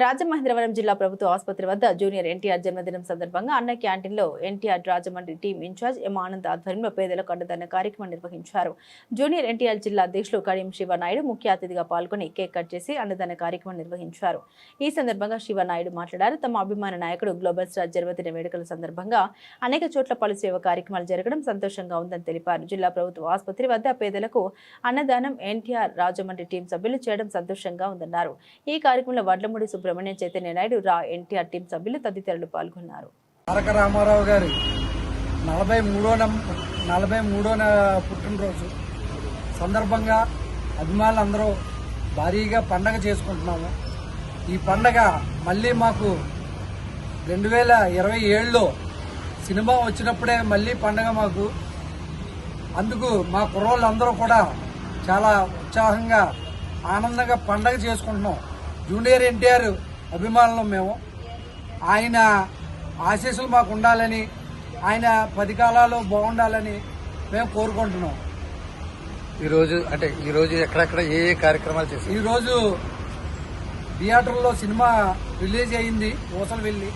రాజమహేంద్రవరం జిల్లా ప్రభుత్వ ఆసుపత్రి వద్ద జూనియర్ ఎన్టీఆర్ జన్మదినం సందర్భంగా అన్న క్యాంటీన్లో ఎన్టీఆర్ రాజమండ్రి టీం ఇన్ఛార్జ్ ఎం ఆనంద్ ఆధ్వర్యంలో పేదలకు అండదాన కార్యక్రమం నిర్వహించారు. జూనియర్ ఎన్టీఆర్ జిల్లా అధ్యక్షులు కడియం శివనాయుడు ముఖ్య అతిథిగా పాల్గొని కేక్ కట్ చేసి అన్నదాన కార్యక్రమం నిర్వహించారు. ఈ సందర్భంగా శివనాయుడు మాట్లాడారు. తమ అభిమాన నాయకుడు గ్లోబల్ స్టార్ జన్మదిన వేడుకల సందర్భంగా అనేక చోట్ల పలు సేవ కార్యక్రమాలు జరగడం సంతోషంగా ఉందని తెలిపారు. జిల్లా ప్రభుత్వ ఆసుపత్రి వద్ద పేదలకు అన్నదానం ఎన్టీఆర్ రాజమండ్రి టీం సభ్యులు చేయడం సంతోషంగా ఉందన్నారు. ఈ కార్యక్రమంలో వడ్లమూడి సుబ్రహ్మణ్యం, చైతన్య నాయుడు, రా ఎన్టీఆర్ టీం సభ్యులు తదితరులు పాల్గొన్నారు. తారక రామారావు గారి 43వ పుట్టినరోజు సందర్భంగా అభిమానులందరూ భారీగా పండగ చేసుకుంటున్నాము. ఈ పండగ మళ్ళీ మాకు 2027లో సినిమా వచ్చినప్పుడే మళ్ళీ పండగ మాకు. అందుకు మా కుర్రోళ్ళందరూ కూడా చాలా ఉత్సాహంగా ఆనందంగా పండగ చేసుకుంటున్నాం. జూనియర్ ఎన్టీఆర్ అభిమానులు మేము. ఆయన ఆశీస్సులు మాకు ఉండాలని, ఆయన 10 కాలాలు బాగుండాలని మేము కోరుకుంటున్నాం. ఈరోజు ఎక్కడెక్కడ ఏ కార్యక్రమాలు చేశారు? ఈరోజు థియేటర్లో సినిమా రిలీజ్ అయింది ఊసలు వెళ్ళి.